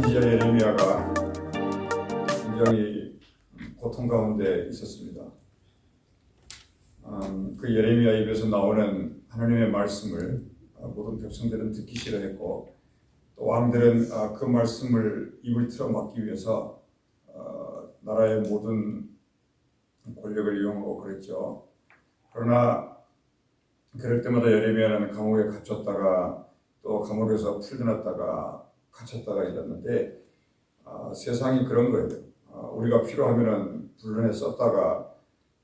선지자 예레미야가 굉장히 고통 가운데 있었습니다. 그 예레미야 입에서 나오는 하나님의 말씀을 모든 백성들은 듣기 싫어했고, 또 왕들은 그 말씀을 입을 틀어 막기 위해서 나라의 모든 권력을 이용하고 그랬죠. 그러나 그럴 때마다 예레미야는 감옥에 갇혔다가 또 감옥에서 풀려났다가 갇혔다가 이랬는데, 세상이 그런 거예요. 우리가 필요하면은 불륜에 썼다가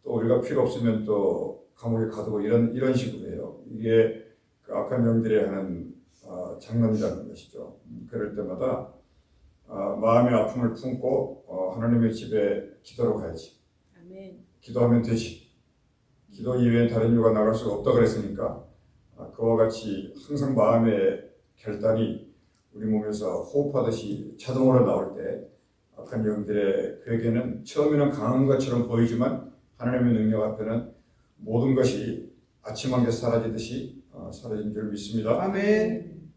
또 우리가 필요 없으면 또 감옥에 가두고 이런 식으로 해요. 이게 그 악한 영들이 하는 장난이라는 것이죠. 그럴 때마다 마음의 아픔을 품고 하나님의 집에 기도로 가야지. 아멘. 기도하면 되지. 기도 이외에 다른 이유가 나갈 수가 없다 그랬으니까 그와 같이 항상 마음의 결단이 우리 몸에서 호흡하듯이 자동으로 나올 때 악한 영들의 괴계는 처음에는 강한 것처럼 보이지만 하나님의 능력 앞에는 모든 것이 아침 한개 사라지듯이 사라진 줄 믿습니다. 아멘.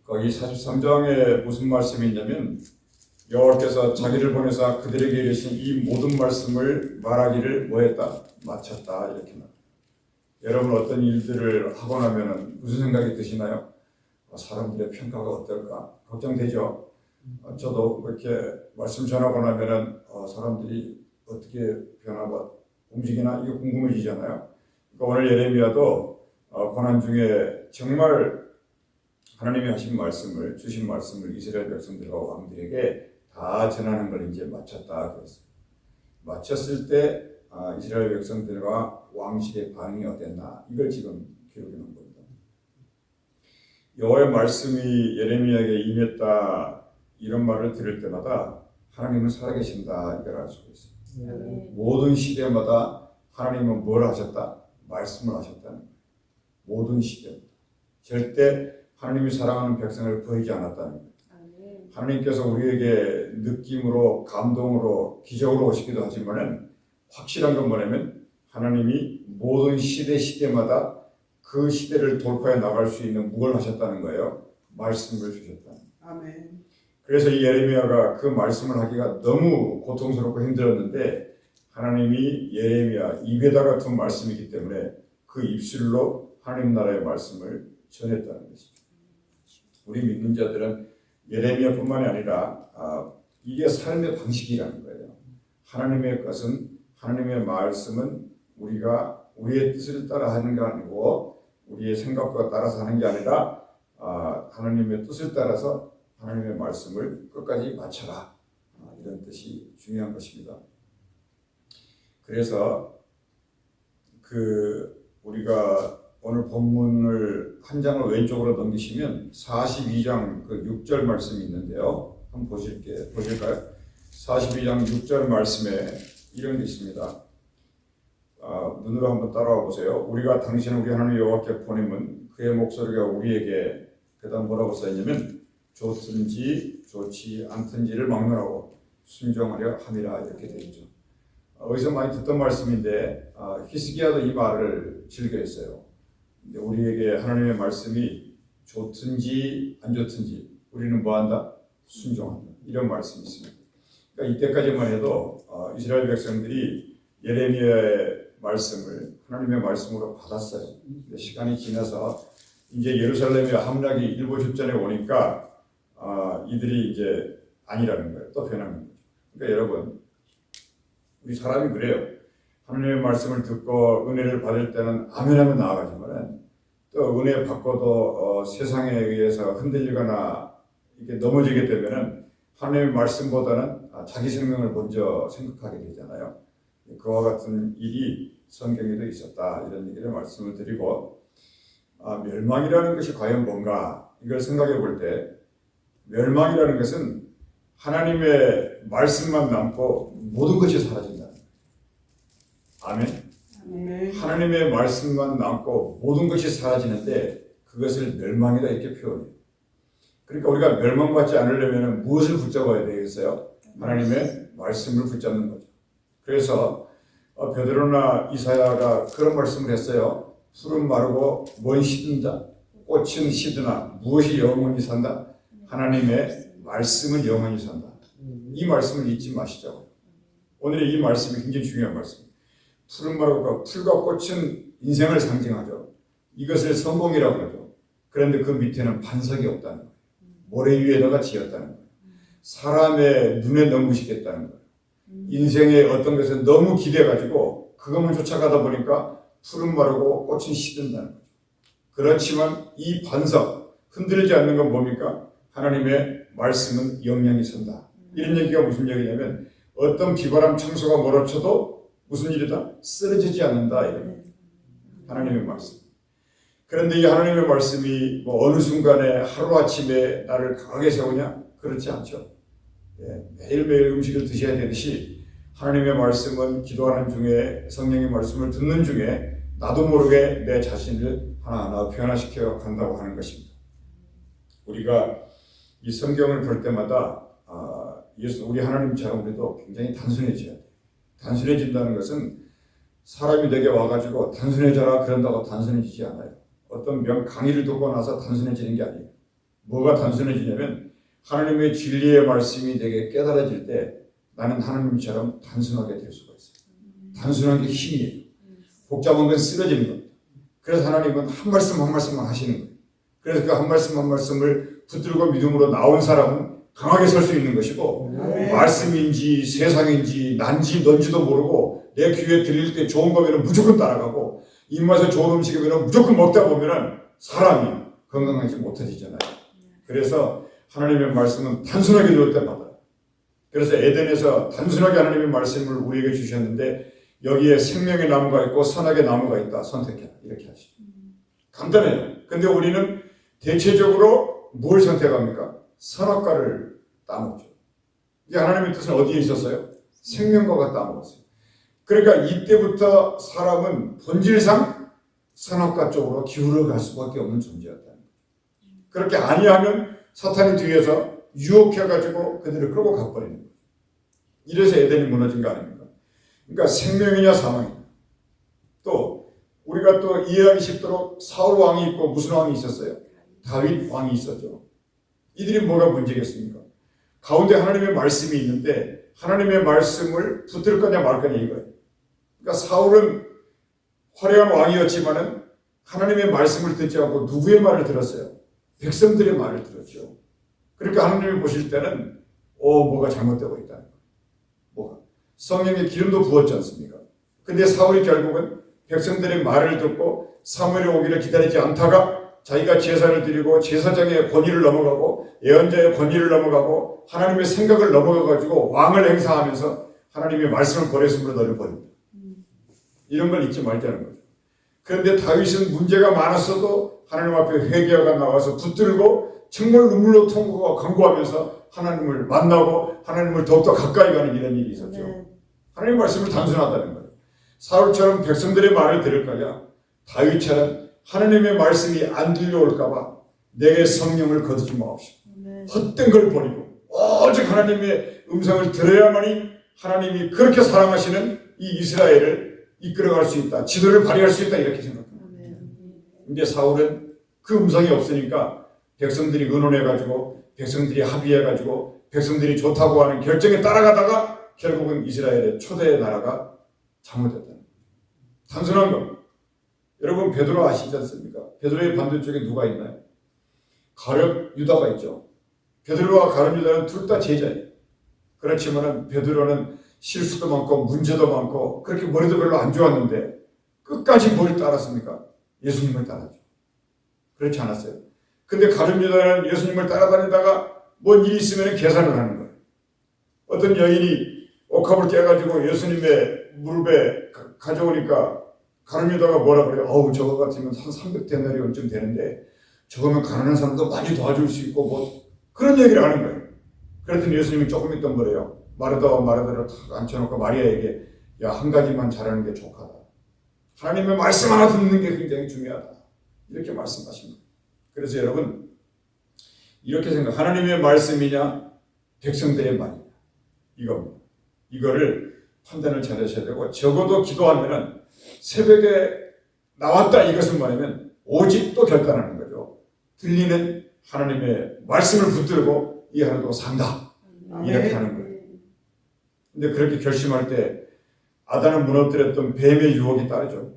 거기 43장에 무슨 말씀이 있냐면, 여호와께서 자기를 보내사 그들에게 이르신 이 모든 말씀을 말하기를 뭐했다? 마쳤다. 이렇게 말합니다. 여러분 어떤 일들을 하고 나면 무슨 생각이 드시나요? 사람들의 평가가 어떨까? 걱정되죠? 저도 그렇게 말씀 전하고 나면은 사람들이 어떻게 변하고 움직이나 이거 궁금해지잖아요. 그러니까 오늘 예레미야도 고난 중에 정말 하나님이 하신 말씀을, 주신 말씀을 이스라엘 백성들과 왕들에게 다 전하는 걸 이제 마쳤다 그랬어요. 마쳤을 때 이스라엘 백성들과 왕실의 반응이 어땠나, 이걸 지금 기록해 놓은 겁니다. 여호와의 말씀이 예레미야에게 임했다, 이런 말을 들을 때마다 하나님은 살아계신다, 이걸 알 수가 있어요. 아멘. 모든 시대마다 하나님은 뭘 하셨다? 말씀을 하셨다는 거예요. 모든 시대마다. 절대 하나님이 사랑하는 백성을 버리지 않았다는 거예요. 아멘. 하나님께서 우리에게 느낌으로, 감동으로, 기적으로 오시기도 하지만은 확실한 건 뭐냐면 하나님이 모든 시대마다 그 시대를 돌파해 나갈 수 있는 무엇을 하셨다는 거예요. 말씀을 주셨다. 아멘. 그래서 이 예레미야가 그 말씀을 하기가 너무 고통스럽고 힘들었는데, 하나님이 예레미야 입에다가 둔 말씀이기 때문에 그 입술로 하나님 나라의 말씀을 전했다는 것이죠. 우리 믿는 자들은 예레미야뿐만이 아니라 이게 삶의 방식이라는 거예요. 하나님의 것은, 하나님의 말씀은 우리가 우리의 뜻을 따라 하는 게 아니고 우리의 생각과 따라서 하는 게 아니라 하나님의 뜻을 따라서 하나님의 말씀을 끝까지 마쳐라, 이런 뜻이 중요한 것입니다. 그래서 우리가 오늘 본문을 한 장을 왼쪽으로 넘기시면 42장 그 6절 말씀이 있는데요. 한번 보실까요? 42장 6절 말씀에 이런 게 있습니다. 눈으로 한번 따라와 보세요. 우리가 당신을 우리 하나님 여호와께 보내면 그의 목소리가 우리에게, 그다음 뭐라고 써있냐면 좋든지 좋지 않든지를 막론하고 순종하려 함이라, 이렇게 되어 있죠. 어디서 많이 듣던 말씀인데 히스기야도 이 말을 즐겨했어요. 근데 우리에게 하나님의 말씀이 좋든지 안 좋든지 우리는 뭐한다? 순종한다, 이런 말씀이 있습니다. 그러니까 이때까지만 해도 이스라엘 백성들이 예레미야의 말씀을 하나님의 말씀으로 받았어요. 근데 시간이 지나서 이제 예루살렘의 함락이 일부 접전에 오니까 이들이 이제 아니라는 거예요. 또 변하는 거죠. 그러니까 여러분, 우리 사람이 그래요. 하나님의 말씀을 듣고 은혜를 받을 때는 아멘하면 나아가지만 또 은혜 받고도 세상에 의해서 흔들리거나 이렇게 넘어지게 되면은 하나님의 말씀보다는 자기 생명을 먼저 생각하게 되잖아요. 그와 같은 일이 성경에도 있었다, 이런 얘기를 말씀을 드리고, 멸망이라는 것이 과연 뭔가, 이걸 생각해 볼 때 멸망이라는 것은 하나님의 말씀만 남고 모든 것이 사라진다. 아멘. 아멘. 하나님의 말씀만 남고 모든 것이 사라지는데 그것을 멸망이다, 이렇게 표현해요. 그러니까 우리가 멸망받지 않으려면 무엇을 붙잡아야 되겠어요? 하나님의 말씀을 붙잡는 거죠. 그래서 베드로나 이사야가 그런 말씀을 했어요. 풀은 마르고 뭔 시든다, 꽃은 시드나 무엇이 영원히 산다? 하나님의 말씀은 영원히 산다. 이 말씀을 잊지 마시자고요. 오늘의 이 말씀이 굉장히 중요한 말씀입니다. 푸른 말과 풀과 꽃은 인생을 상징하죠. 이것을 성공이라고 하죠. 그런데 그 밑에는 반석이 없다는 거예요. 모래 위에다가 지었다는 거예요. 사람의 눈에 넘으시겠다는 거예요. 인생의 어떤 것에 너무 기대가지고 그것만 쫓아가다 보니까 푸른 마르고 꽃은 시든다는 거죠. 그렇지만 이 반석, 흔들리지 않는 건 뭡니까? 하나님의 말씀은 영영이 선다. 이런 얘기가 무슨 얘기냐면 어떤 비바람 창수가 몰아쳐도 무슨 일이다? 쓰러지지 않는다. 이런 하나님의 말씀. 그런데 이 하나님의 말씀이 뭐 어느 순간에 하루아침에 나를 강하게 세우냐? 그렇지 않죠. 매일매일 음식을 드셔야 되듯이 하나님의 말씀은 기도하는 중에 성령의 말씀을 듣는 중에 나도 모르게 내 자신을 하나하나 변화시켜 간다고 하는 것입니다. 우리가 이 성경을 볼 때마다 우리 하나님처럼 우리도 굉장히 단순해져야 돼요. 단순해진다는 것은 사람이 내게 와가지고 단순해져라 그런다고 단순해지지 않아요. 어떤 강의를 듣고 나서 단순해지는 게 아니에요. 뭐가 단순해지냐면 하나님의 진리의 말씀이 내게 깨달아질 때 나는 하나님처럼 단순하게 될 수가 있어요. 단순한 게 힘이에요. 복잡한 건 쓰러지는 겁니다. 그래서 하나님은 한 말씀 한 말씀만 하시는 거예요. 그래서 그 한 말씀 한 말씀을 붙들고 믿음으로 나온 사람은 강하게 설 수 있는 것이고 말씀인지 세상인지 난지 넌지도 모르고 내 귀에 들릴 때 좋은 거면 무조건 따라가고 입맛에 좋은 음식이면 무조건 먹다 보면 사람이 건강하지 못해지잖아요. 그래서 하나님의 말씀은 단순하게 들을 때마다 그래서 에덴에서 단순하게 하나님의 말씀을 우리에게 주셨는데 여기에 생명의 나무가 있고 선악의 나무가 있다. 선택해라. 이렇게 하시죠. 간단해요. 근데 우리는 대체적으로 뭘 선택합니까? 선악과를 따먹죠. 이게 하나님의 뜻은 어디에 있었어요? 생명과가 따먹었어요. 그러니까 이때부터 사람은 본질상 선악과 쪽으로 기울어갈 수밖에 없는 존재였다는 거죠. 그렇게 아니하면 사탄이 뒤에서 유혹해가지고 그들을 끌고 가버리는 거죠. 이래서 에덴이 무너진 거 아닙니까? 그러니까 생명이냐 사망이냐. 또 우리가 또 이해하기 쉽도록 사울 왕이 있고 무슨 왕이 있었어요? 다윗 왕이 있었죠. 이들이 뭐가 문제겠습니까? 가운데 하나님의 말씀이 있는데 하나님의 말씀을 붙들 거냐 말 거냐 이거예요. 그러니까 사울은 화려한 왕이었지만은 하나님의 말씀을 듣지 않고 누구의 말을 들었어요? 백성들의 말을 들었죠. 그러니까 하나님이 보실 때는 뭐가 잘못되고 있다는 거예요. 뭐가? 성령의 기름도 부었지 않습니까? 근데 사울이 결국은 백성들의 말을 듣고 사무엘이 오기를 기다리지 않다가 자기가 제사를 드리고 제사장의 권위를 넘어가고 예언자의 권위를 넘어가고 하나님의 생각을 넘어가가지고 왕을 행사하면서 하나님의 말씀을 버렸으므로 너를 버립니다. 이런 걸 잊지 말자는 거죠. 그런데 다윗은 문제가 많았어도 하나님 앞에 회개가 나와서 붙들고 정말 눈물로 통곡하고 간구하면서 하나님을 만나고 하나님을 더욱더 가까이 가는 이런 일이 있었죠. 하나님의 말씀을 단순하다는 거예요. 사울처럼 백성들의 말을 들을 거냐 다윗처럼 하나님의 말씀이 안 들려올까봐 내게 성령을 거두지 마옵시고 헛된 걸 버리고 오직 하나님의 음성을 들어야만이 하나님이 그렇게 사랑하시는 이 이스라엘을 이끌어갈 수 있다. 지도를 발휘할 수 있다. 이렇게 생각합니다. 이제 사울은 그 음성이 없으니까 백성들이 의논해가지고 백성들이 합의해가지고 백성들이 좋다고 하는 결정에 따라가다가 결국은 이스라엘의 초대 나라가 잘못됐다는 거예요. 단순한 거. 여러분 베드로 아시지 않습니까? 베드로의 반대쪽에 누가 있나요? 가룟 유다가 있죠. 베드로와 가룟 유다는 둘 다 제자예요. 그렇지만 베드로는 실수도 많고 문제도 많고 그렇게 머리도 별로 안 좋았는데 끝까지 뭘 따랐습니까? 예수님을 따랐죠. 그렇지 않았어요? 근데 가룟 유다는 예수님을 따라다니다가 뭔 일이 있으면 계산을 하는 거예요. 어떤 여인이 옥합을 깨가지고 예수님의 무릎에 가져오니까 가룟 유다가 뭐라 그래요? 저거 같으면 한 300데나리온쯤 되는데 저거면 가난한 사람도 많이 도와줄 수 있고 뭐 그런 얘기를 하는 거예요. 그랬더니 예수님이 조금 있던 거래요. 마르다와 마르다를 탁 앉혀놓고 마리아에게 야, 한 가지만 잘하는 게 족하다. 하나님의 말씀 하나 듣는 게 굉장히 중요하다. 이렇게 말씀하십니다. 그래서 여러분 이렇게 생각 하나님의 말씀이냐 백성들의 말이냐 이겁니다. 이거를 판단을 잘 하셔야 되고 적어도 기도하면은 새벽에 나왔다 이것은 뭐냐면 오직 또 결단하는 거죠. 들리는 하나님의 말씀을 붙들고 이 하나도 산다. 이렇게 하는 거예요. 근데 그렇게 결심할 때 아담을 무너뜨렸던 뱀의 유혹이 따르죠.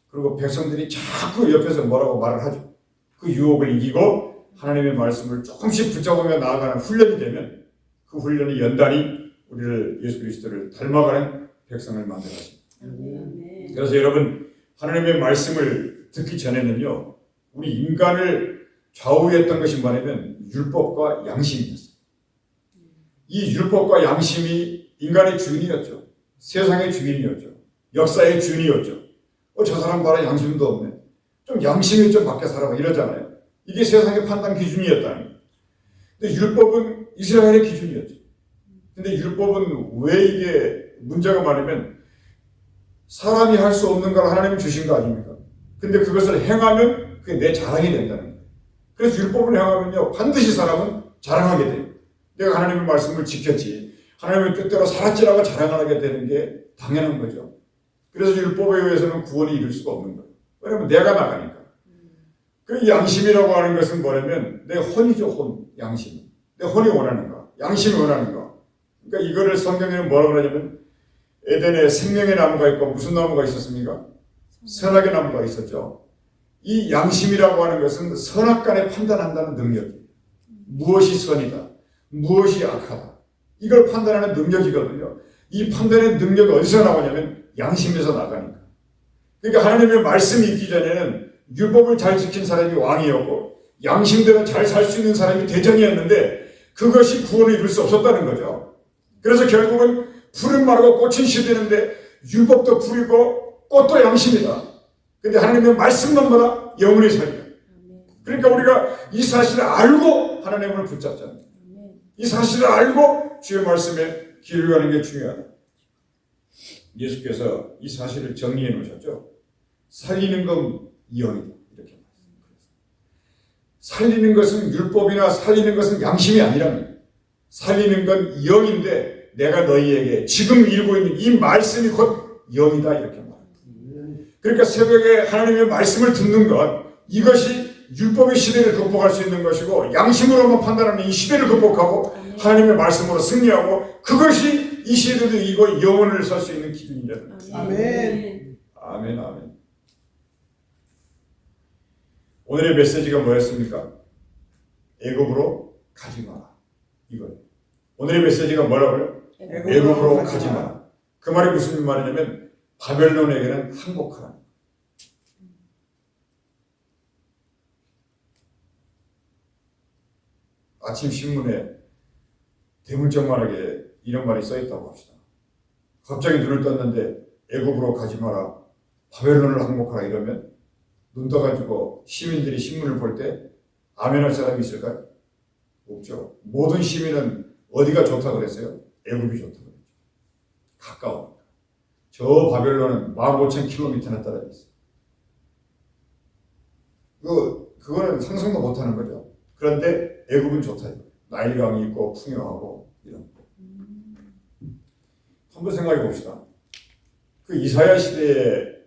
그리고 백성들이 자꾸 옆에서 뭐라고 말을 하죠. 그 유혹을 이기고 하나님의 말씀을 조금씩 붙잡으며 나아가는 훈련이 되면 그 훈련이 연단이 우리를 예수 그리스도를 닮아가는 백성을 만들어집니다. 그래서 여러분 하나님의 말씀을 듣기 전에는요 우리 인간을 좌우했던 것이 뭐냐면 율법과 양심이었어요. 이 율법과 양심이 인간의 주인이었죠. 세상의 주인이었죠. 역사의 주인이었죠. 저 사람 봐라 양심도 없네. 좀 양심이 좀 밖에 살아봐 이러잖아요. 이게 세상의 판단 기준이었다는 거예요. 근데 율법은 이스라엘의 기준이었죠. 근데 율법은 왜 이게 문제가 많으면 사람이 할 수 없는 걸 하나님이 주신 거 아닙니까? 근데 그것을 행하면 그게 내 자랑이 된다는 거예요. 그래서 율법을 행하면요 반드시 사람은 자랑하게 돼요. 내가 하나님의 말씀을 지켰지 하나님의 뜻대로 살았지라고 자랑하게 되는 게 당연한 거죠. 그래서 율법에 의해서는 구원이 이룰 수가 없는 거예요. 왜냐하면 내가 나가니까. 그 양심이라고 하는 것은 뭐냐면 내 혼이죠. 혼, 양심. 내 혼이 원하는가 양심이 원하는가. 그러니까 이거를 성경에는 뭐라고 하냐면 에덴에 생명의 나무가 있고 무슨 나무가 있었습니까? 선악의 나무가 있었죠. 이 양심이라고 하는 것은 선악간에 판단한다는 능력이에요. 무엇이 선이다 무엇이 악하다 이걸 판단하는 능력이거든요. 이 판단의 능력이 어디서 나오냐면 양심에서 나가니까. 그러니까 하나님의 말씀이 있기 전에는 율법을 잘 지킨 사람이 왕이었고 양심대로 잘 살 수 있는 사람이 대장이었는데 그것이 구원을 이룰 수 없었다는 거죠. 그래서 결국은 풀은 마르고 꽃은 시드는데 율법도 풀이고 꽃도 양심이다. 근데 하나님의 말씀만 받아 영원히 살리라. 그러니까 우리가 이 사실을 알고 하나님을 붙잡잖아요. 이 사실을 알고 주의 말씀에 길을 가는 게 중요하다. 예수께서 이 사실을 정리해 놓으셨죠. 살리는 건 영이다. 이렇게 말씀하셨어요. 살리는 것은 율법이나 살리는 것은 양심이 아니랍니다. 살리는 건 영인데 내가 너희에게 지금 이루고 있는 이 말씀이 곧 영이다. 이렇게 말합니다. 그러니까 새벽에 하나님의 말씀을 듣는 것 이것이 율법의 시대를 극복할 수 있는 것이고 양심으로만 판단하는 이 시대를 극복하고 하나님의 말씀으로 승리하고 그것이 이 시대도 이거 영원을 살 수 있는 기준이다. 아멘. 아멘, 아멘. 오늘의 메시지가 뭐였습니까? 애굽으로 가지 마라. 이거예요. 오늘의 메시지가 뭐라고요? 애굽으로 가지 마라. 그 말이 무슨 말이냐면 바벨론에게는 항복하라. 아침 신문에 대문짝만하게 이런 말이 써있다고 합시다. 갑자기 눈을 떴는데 애굽으로 가지 마라. 바벨론을 항복하라 이러면 눈 떠가지고 시민들이 신문을 볼 때 아멘할 사람이 있을까요? 없죠. 모든 시민은 어디가 좋다고 그랬어요? 애굽이 좋다고 그랬죠. 가까우니까. 저 바벨론은 15,000km나 떨어져 있어요. 그거는 상상도 못하는 거죠. 그런데 애굽은 좋다. 나일강이 있고 풍요하고 이런 거. 한번 생각해 봅시다. 그 이사야 시대에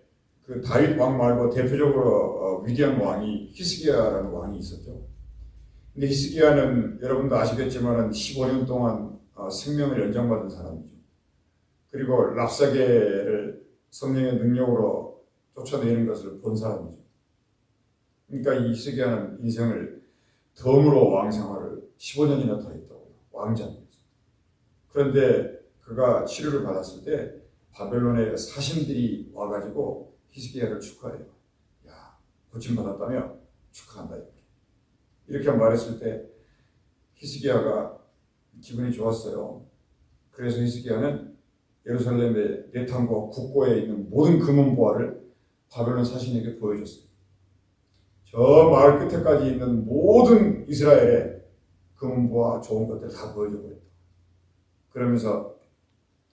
그 다윗 왕 말고 대표적으로 위대한 왕이 히스기야라는 왕이 있었죠. 근데 히스기야는 여러분도 아시겠지만 15년 동안 생명을 연장받은 사람이죠. 그리고 랍사게를 성령의 능력으로 쫓아내는 것을 본 사람이죠. 그러니까 이 히스기야는 인생을 덤으로 왕 생활을 15년이나 더 했다고요. 왕자였어요. 그런데 그가 치료를 받았을 때 바벨론의 사신들이 와가지고 히스기야를 축하해요. 야, 고침받았다며 축하한다. 이렇게 말했을 때 히스기야가 기분이 좋았어요. 그래서 히스기야는 예루살렘의 내탕과 국고에 있는 모든 금은보화를 바벨론 사신에게 보여줬어요. 저 마을 끝에까지 있는 모든 이스라엘의 금은보화 좋은 것들 다 보여줘버렸다. 그러면서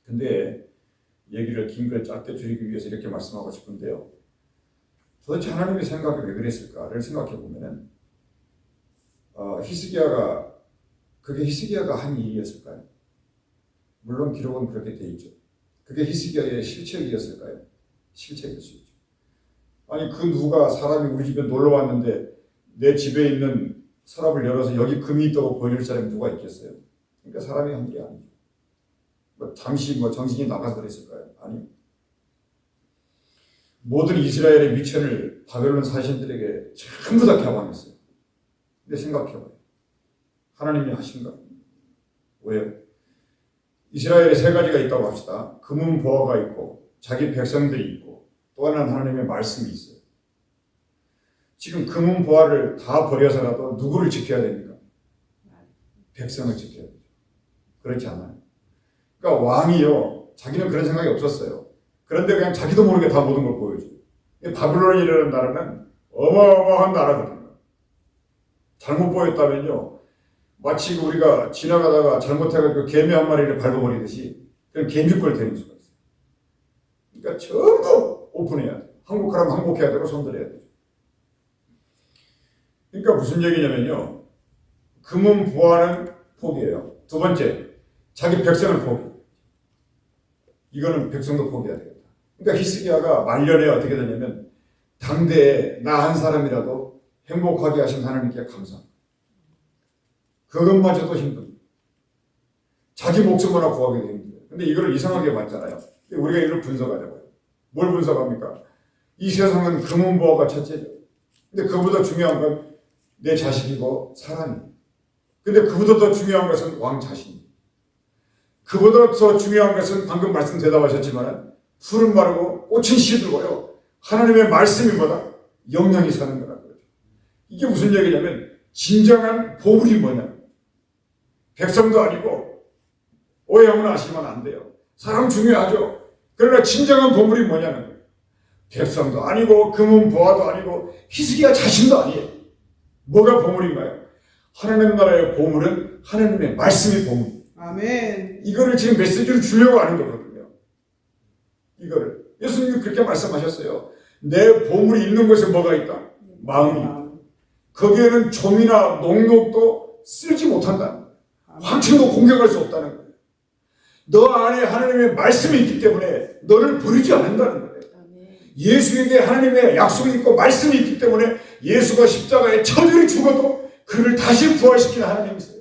근데 얘기를 긴 걸 짧게 줄이기 위해서 이렇게 말씀하고 싶은데요. 도대체 하나님의 생각이 왜 그랬을까를 생각해 보면은 히스기야가 그게 히스기야가 한 일이었을까요? 물론 기록은 그렇게 돼 있죠. 그게 히스기야의 실책이었을까요? 실책일 수 있죠. 아니 그 누가 사람이 우리 집에 놀러 왔는데 내 집에 있는 서랍을 열어서 여기 금이 있다고 보여줄 사람이 누가 있겠어요? 그러니까 사람이 한 일이 아니죠. 잠시 정신이 나가서 그랬을까요? 아니요. 모든 이스라엘의 미천을 바벨론 사신들에게 전부 다 개방했어요. 근데 생각해봐요. 하나님이 하신가? 왜요? 이스라엘에 세 가지가 있다고 합시다. 금은 보화가 있고 자기 백성들이 있고 또 하나는 하나님의 말씀이 있어요. 지금 금은 보화를 다 버려서라도 누구를 지켜야 됩니까? 백성을 지켜야 되죠. 그렇지 않아요. 그러니까 왕이요, 자기는 그런 생각이 없었어요. 그런데 그냥 자기도 모르게 다 모든 걸 보여줘요. 바빌론이라는 나라는 어마어마한 나라거든요. 잘못 보였다면요, 마치 우리가 지나가다가 잘못해가지고 개미 한 마리를 밟아버리듯이 그냥 개미꼴 되는 수가 있어요. 그러니까 전부 오픈해야 돼요. 항복하라면 항복해야 되고 손들어야 되죠. 그러니까 무슨 얘기냐면요, 금은 보화는 포기해요. 두 번째, 자기 백성을 포기. 이거는 백성도 포기해야 되겠다. 그러니까 히스기야가 말년에 어떻게 되냐면 당대에 나 한 사람이라도 행복하게 하신 하나님께 감사합니다. 그것마저도 힘듭니다. 자기 목숨 하나 구하기도 힘들어요. 근데 이걸 이상하게 봤잖아요. 우리가 이걸 분석하자고요. 뭘 분석합니까? 이 세상은 금은 보화가 첫째죠. 근데 그보다 중요한 건 내 자식이고 사람이에요. 근데 그보다 더 중요한 것은 왕 자신이에요. 그보다 더 중요한 것은 방금 말씀 대답하셨지만 풀은 마르고 꽃은 시들고요. 하나님의 말씀이 뭐다? 영영이 사는 거라는 거죠. 이게 무슨 얘기냐면 진정한 보물이 뭐냐? 백성도 아니고 오해하면 아시면 안 돼요. 사람 중요하죠. 그러나 진정한 보물이 뭐냐는 거예요. 백성도 아니고 금은 보화도 아니고 히스기야 자신도 아니에요. 뭐가 보물인가요? 하나님 나라의 보물은 하나님의 말씀이 보물이에요. 아멘. 이거를 지금 메시지를 주려고 하는 거거든요. 이거를 예수님이 그렇게 말씀하셨어요. 내 보물이 있는 곳에 뭐가 있다? 마음이. 거기에는 좀이나 농록도 쓰지 못한다는 거예요. 황천도 공격할 수 없다는 거예요. 너 안에 하나님의 말씀이 있기 때문에 너를 버리지 않는다는 거예요. 예수에게 하나님의 약속이 있고 말씀이 있기 때문에 예수가 십자가에 저주를 죽어도 그를 다시 부활시키는 하나님이세요.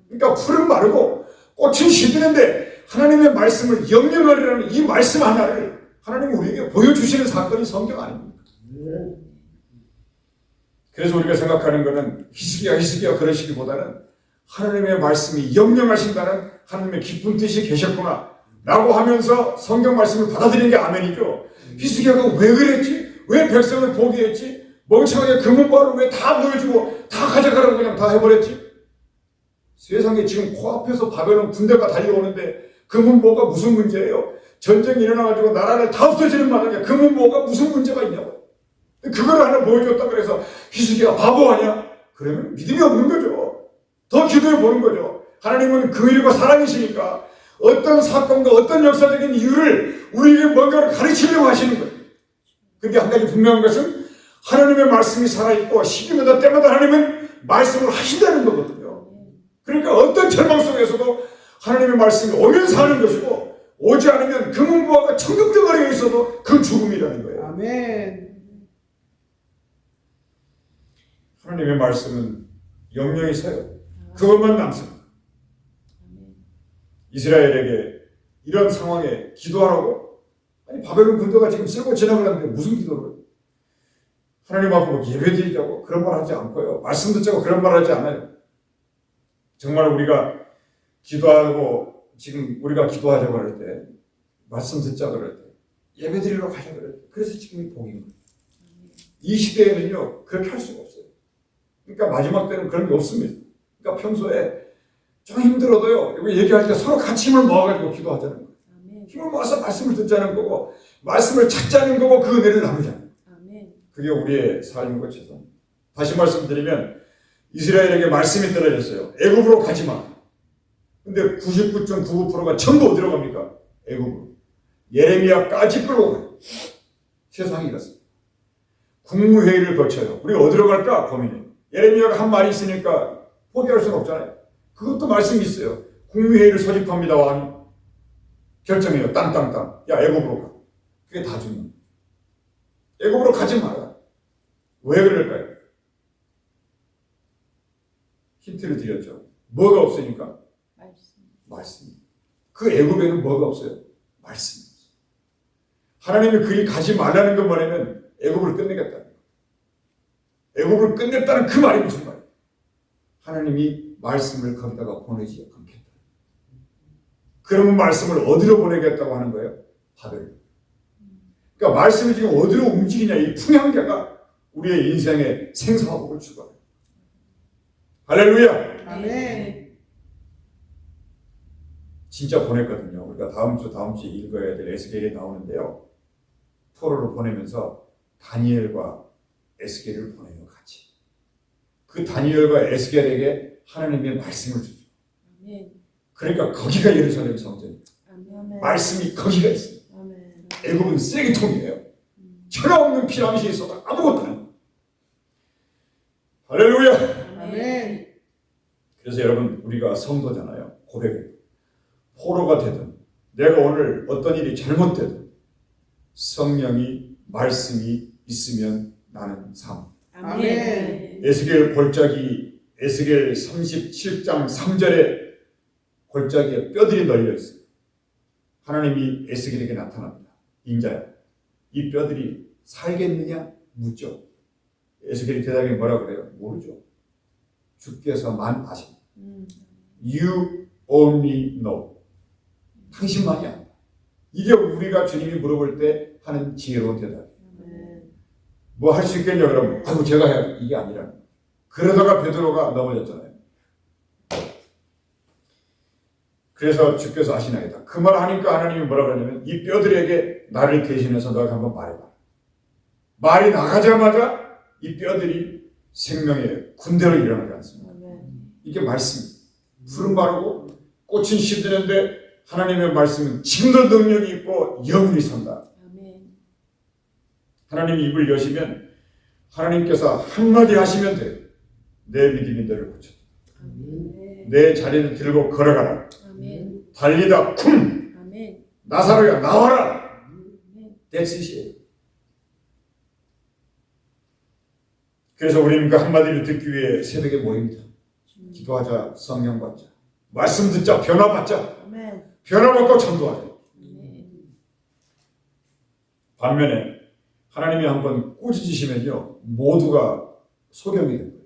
그러니까 풀은 마르고 꽃은 시드는데 하나님의 말씀을 영영하리라는 이 말씀 하나를 하나님이 우리에게 보여주시는 사건이 성경 아닙니까? 그래서 우리가 생각하는 것은 히스기야 그러시기보다는 하나님의 말씀이 영영하신다는 하나님의 깊은 뜻이 계셨구나 라고 하면서 성경 말씀을 받아들이는 게 아멘이죠. 히스기야가 왜 그랬지? 왜 백성을 포기했지? 멍청하게 금은보화를 왜 다 보여주고 다 가져가라고 그냥 다 해버렸지? 세상에 지금 코앞에서 바벨론 군대가 달려오는데 금은보화가 무슨 문제예요? 전쟁이 일어나가지고 나라를 다 없어지는 마당에 금은보화가 무슨 문제가 있냐고. 그걸 하나 보여줬다 그래서 히스기야 바보 아니야? 그러면 믿음이 없는 거죠. 더 기도해 보는 거죠. 하나님은 긍휼이고 사랑이시니까 어떤 사건과 어떤 역사적인 이유를 우리에게 뭔가를 가르치려고 하시는 거예요. 근데 한 가지 분명한 것은 하나님의 말씀이 살아있고 시기마다 때마다 하나님은 말씀을 하신다는 거거든요. 그러니까 어떤 절망 속에서도 하나님의 말씀이 오면 사는 것이고 오지 않으면 금은보화가 천금덩어리에 있어도 그 죽음이라는 거예요. 아멘. 하나님의 말씀은 영영이 서요. 그것만 남습니다. 이스라엘에게 이런 상황에 기도하라고? 아니 바벨론 군대가 지금 쓸고 지나가려는데 무슨 기도를? 하나님 앞으로 예배드리자고 그런 말 하지 않고요. 말씀 듣자고 그런 말 하지 않아요. 정말 우리가 기도하고 지금 우리가 기도하자고 그럴 때 말씀 듣자고 그럴 때 예배드리러 가자고 그럴 때 그래서 지금 이 복인 거예요. 이 시대에는요 그렇게 할 수가 없어요. 그러니까 마지막 때는 그런 게 없습니다. 그러니까 평소에 좀 힘들어도요 여기 얘기할 때 서로 같이 힘을 모아가지고 기도하자는 거예요. 힘을 모아서 말씀을 듣자는 거고 말씀을 찾자는 거고 그 은혜를 나누자는 거예요. 그게 우리의 삶이고 죄송합니다. 다시 말씀드리면 이스라엘에게 말씀이 떨어졌어요. 애굽으로 가지 마. 근데 99.99%가 전부 어디로 갑니까? 애굽으로. 예레미야까지 끌고 가요. 세상이 이렇습니다. 국무회의를 거쳐요. 우리가 어디로 갈까 고민해요. 예레미야가 한 말이 있으니까 포기할 수는 없잖아요. 그것도 말씀이 있어요. 국무회의를 소집합니다. 왕이 결정해요. 땅땅땅. 야 애굽으로 가. 그게 다 죽는 거예요. 애굽으로 가지 마라. 왜 그럴까요? 힌트를 드렸죠. 뭐가 없으니까? 말씀. 그 애굽에는 뭐가 없어요? 말씀이 없어요. 하나님이 그리 가지 말라는 것 뭐냐면 애굽을 끝내겠다는 거예요. 애굽을 끝냈다는 그 말이 무슨 말이에요? 하나님이 말씀을 거기다가 보내지 않겠다. 그러면 말씀을 어디로 보내겠다고 하는 거예요? 바벨. 그러니까 말씀이 지금 어디로 움직이냐, 이 풍향계가 우리의 인생의 생사화복을 추구해요. 할렐루야. 아멘. 진짜 보냈거든요. 우리가 다음 주에 읽어야 될 에스겔이 나오는데요. 포로를 보내면서 다니엘과 에스겔을 보내요, 같이. 그 다니엘과 에스겔에게 하나님의 말씀을 주죠. 그러니까 거기가 예루살렘 성전이에요. 말씀이 거기가 있어요. 애굽은 쓰레기통이에요. 철없는 피라미드에 있어도 아무것도 아니에요. 할렐루야. 아멘. 그래서 여러분, 우리가 성도잖아요. 고백해요. 포로가 되든 내가 오늘 어떤 일이 잘못되든 성령이 말씀이 있으면 나는 삶. 아멘. 에스겔 골짜기, 에스겔 37장 3절에 골짜기에 뼈들이 널려 있어요. 하나님이 에스겔에게 나타납니다. 인자야, 이 뼈들이 살겠느냐 묻죠. 에스겔이 대답이 뭐라 그래요? 모르죠. 주께서만 아십니다. You only know. 당신만이 안다. 이게 우리가 주님이 물어볼 때 하는 지혜로운 대답이에요. 뭐 할 수 있겠냐 그러면 아이고 제가 해야죠. 이게 아니라는 거예요. 그러다가 베드로가 넘어졌잖아요. 그래서 주께서 아시나이다. 그 말 하니까 하나님이 뭐라 그러냐면 이 뼈들에게 나를 대신해서 너가 한번 말해봐. 말이 나가자마자 이 뼈들이 생명의 군대로 일어나지 않습니다. 이게 말씀입니다. 풀은 마르고 꽃은 시드는데 하나님의 말씀은 지금도 능력이 있고 영원히 산다. 하나님이 입을 여시면 하나님께서 한마디 하시면 돼요. 내 믿음이 너를 고쳐. 내 자리를 들고 걸어가라. 달리다 쿵. 나사로야 나와라. That's it이에요. 그래서 우리는 그 한마디를 듣기 위해 새벽에 모입니다. 기도하자, 성령 받자, 말씀 듣자, 변화받자. 변화받고 전도하자. 반면에 하나님이 한번 꾸짖으시면요 모두가 소경이 된 거예요.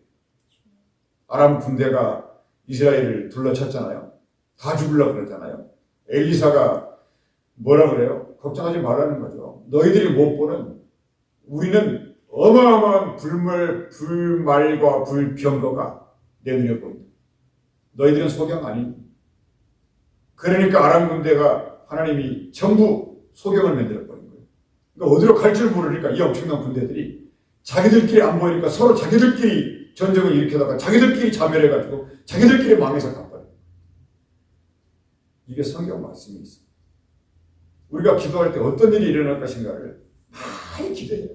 아람 군대가 이스라엘을 둘러쳤잖아요. 다 죽으려고 그랬잖아요. 엘리사가 뭐라 그래요? 걱정하지 말라는 거죠. 너희들이 못 보는 우리는 어마어마한 불말과 불병거가 내 눈에 보인다. 너희들은 소경 아닌. 그러니까 아람 군대가 하나님이 전부 소경을 만들어버린 거예요. 그러니까 어디로 갈 줄 모르니까 이 엄청난 군대들이 자기들끼리 안 보이니까 서로 자기들끼리 전쟁을 일으키다가 자기들끼리 자멸해가지고 자기들끼리 망해서 가버려요. 이게 성경 말씀이 있어요. 우리가 기도할 때 어떤 일이 일어날 것인가를 많이 기대해요.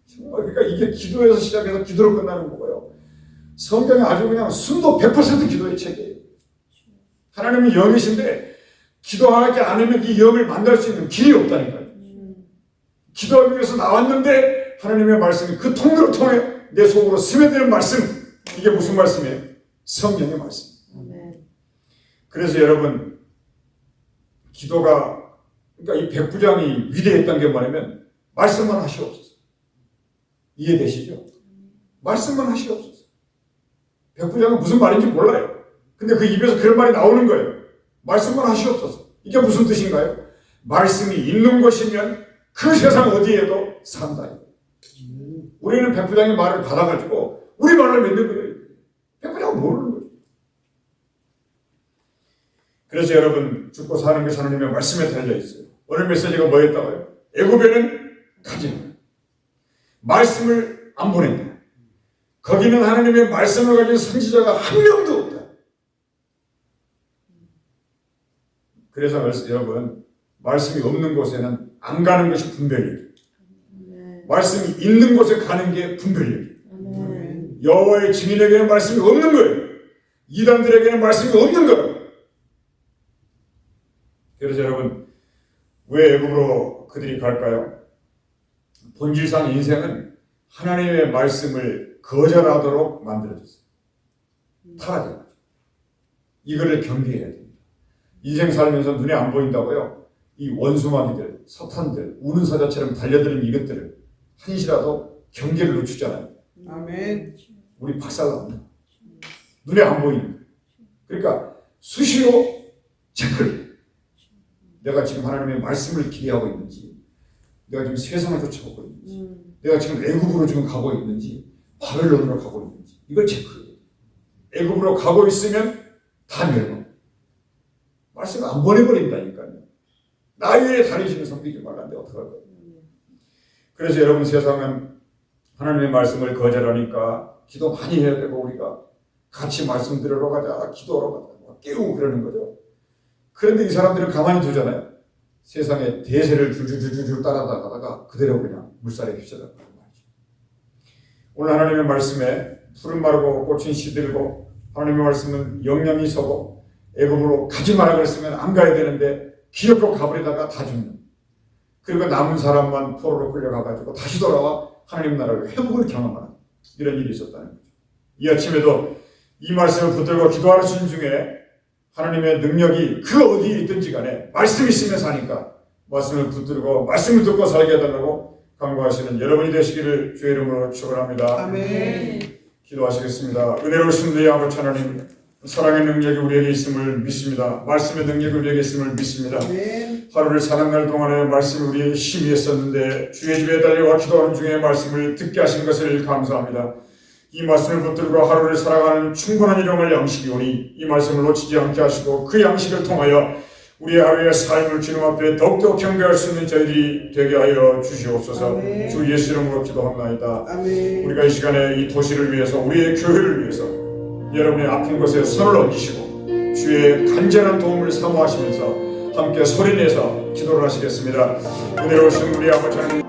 정말 그러니까 이게 기도에서 시작해서 기도로 끝나는 거고요. 성경이 아주 그냥 순도 100% 기도의 책이에요. 하나님이 영이신데 기도하지 않으면 이 영을 만날 수 있는 길이 없다니까요. 기도하기 위해서 나왔는데 하나님의 말씀이 그 통로를 통해 내 속으로 스며드는 말씀. 이게 무슨 말씀이에요? 성령의 말씀. 그래서 여러분 기도가 그러니까 이 백부장이 위대했던 게 뭐냐면 말씀만 하시옵소서. 이해되시죠? 말씀만 하시옵소서. 백부장은 무슨 말인지 몰라요. 근데 그 입에서 그런 말이 나오는 거예요. 말씀만 하시옵소서. 이게 무슨 뜻인가요? 말씀이 있는 것이면 그 세상 어디에도 산다. 우리는 백부장의 말을 받아가지고 우리 말을 믿는 거예요. 백부장은 모르는 거죠. 그래서 여러분 죽고 사는 게 하나님의 말씀에 달려있어요. 오늘 메시지가 뭐였다고요? 애굽에는 가지 마. 말씀을 안 보낸다. 거기는 하나님의 말씀을 가진 선지자가 한 명도 없다. 그래서 여러분 말씀이 없는 곳에는 안 가는 것이 분별력이에요. 말씀이 있는 곳에 가는 게 분별력이에요. 여호와의 증인에게는 말씀이 없는 거예요. 이단들에게는 말씀이 없는 거예요. 그래서 여러분 왜 애굽으로 그들이 갈까요? 본질상 인생은 하나님의 말씀을 거절하도록 만들어졌어요. 타락한 거죠. 이거를 경계해야 됩니다. 인생 살면서 눈에 안 보인다고요. 이 원수마귀들, 사탄들, 우는 사자처럼 달려드는 이것들을 한시라도 경계를 늦추잖아요. 아멘. 우리 박살납니다. 눈에 안 보이는 거예요. 그러니까 수시로 체크를, 내가 지금 하나님의 말씀을 기대하고 있는지, 내가 지금 세상을 쫓아오고 있는지, 내가 지금 애굽으로 지금 가고 있는지, 바벨론으로 가고 있는지, 이걸 체크해요. 애굽으로 가고 있으면 다 멸망. 말씀을 안 보내버린다니까요. 나 위에 다리시는 섬기지 말라는데 어떡할 거예요. 그래서 여러분, 세상은 하나님의 말씀을 거절하니까 기도 많이 해야 되고, 우리가 같이 말씀 들으러 가자, 기도하러 가자, 깨우고 그러는 거죠. 그런데 이 사람들은 가만히 두잖아요. 세상에 대세를 줄줄줄줄 따라다가다가 그대로 그냥 물살에 휩쓸어가는 말이죠. 오늘 하나님의 말씀에 푸른 마르고 꽃은 시들고, 하나님의 말씀은 영영이 서고, 애굽으로 가지 마라 그랬으면 안 가야 되는데 기어코 가버리다가 다 죽는, 그리고 남은 사람만 포로로 끌려가가지고 다시 돌아와 하나님 나라를 회복을 경험하는 이런 일이 있었다는 거죠. 이 아침에도 이 말씀을 붙들고 기도하시는 중에 하나님의 능력이 그 어디에 있든지 간에 말씀이 있으면 사니까 말씀을 붙들고 말씀을 듣고 살게 해달라고 간구하시는 여러분이 되시기를 주의 이름으로 축원합니다. 아멘. 기도하시겠습니다. 은혜로우신 내 아버지 하나님, 사랑의 능력이 우리에게 있음을 믿습니다. 말씀의 능력이 우리에게 있음을 믿습니다. 아멘. 하루를 살아갈 동안에 말씀이 우리의 힘이 있었는데 주의 집에 달려와 기도하는 중에 말씀을 듣게 하신 것을 감사합니다. 이 말씀을 붙들고 하루를 살아가는 충분한 일용할 양식이 오니 이 말씀을 놓치지 않게 하시고 그 양식을 통하여 우리의 하루의 삶을 주님 앞에 더욱더 경배할 수 있는 저희들이 되게 하여 주시옵소서. 아멘. 주 예수 이름으로 기도합나이다. 아멘. 우리가 이 시간에 이 도시를 위해서, 우리의 교회를 위해서 여러분의 아픈 곳에 손을 얹으시고 주의 간절한 도움을 사모하시면서 함께 소리내서 기도를 하시겠습니다. 은혜로우신 우리 아버지 하나님,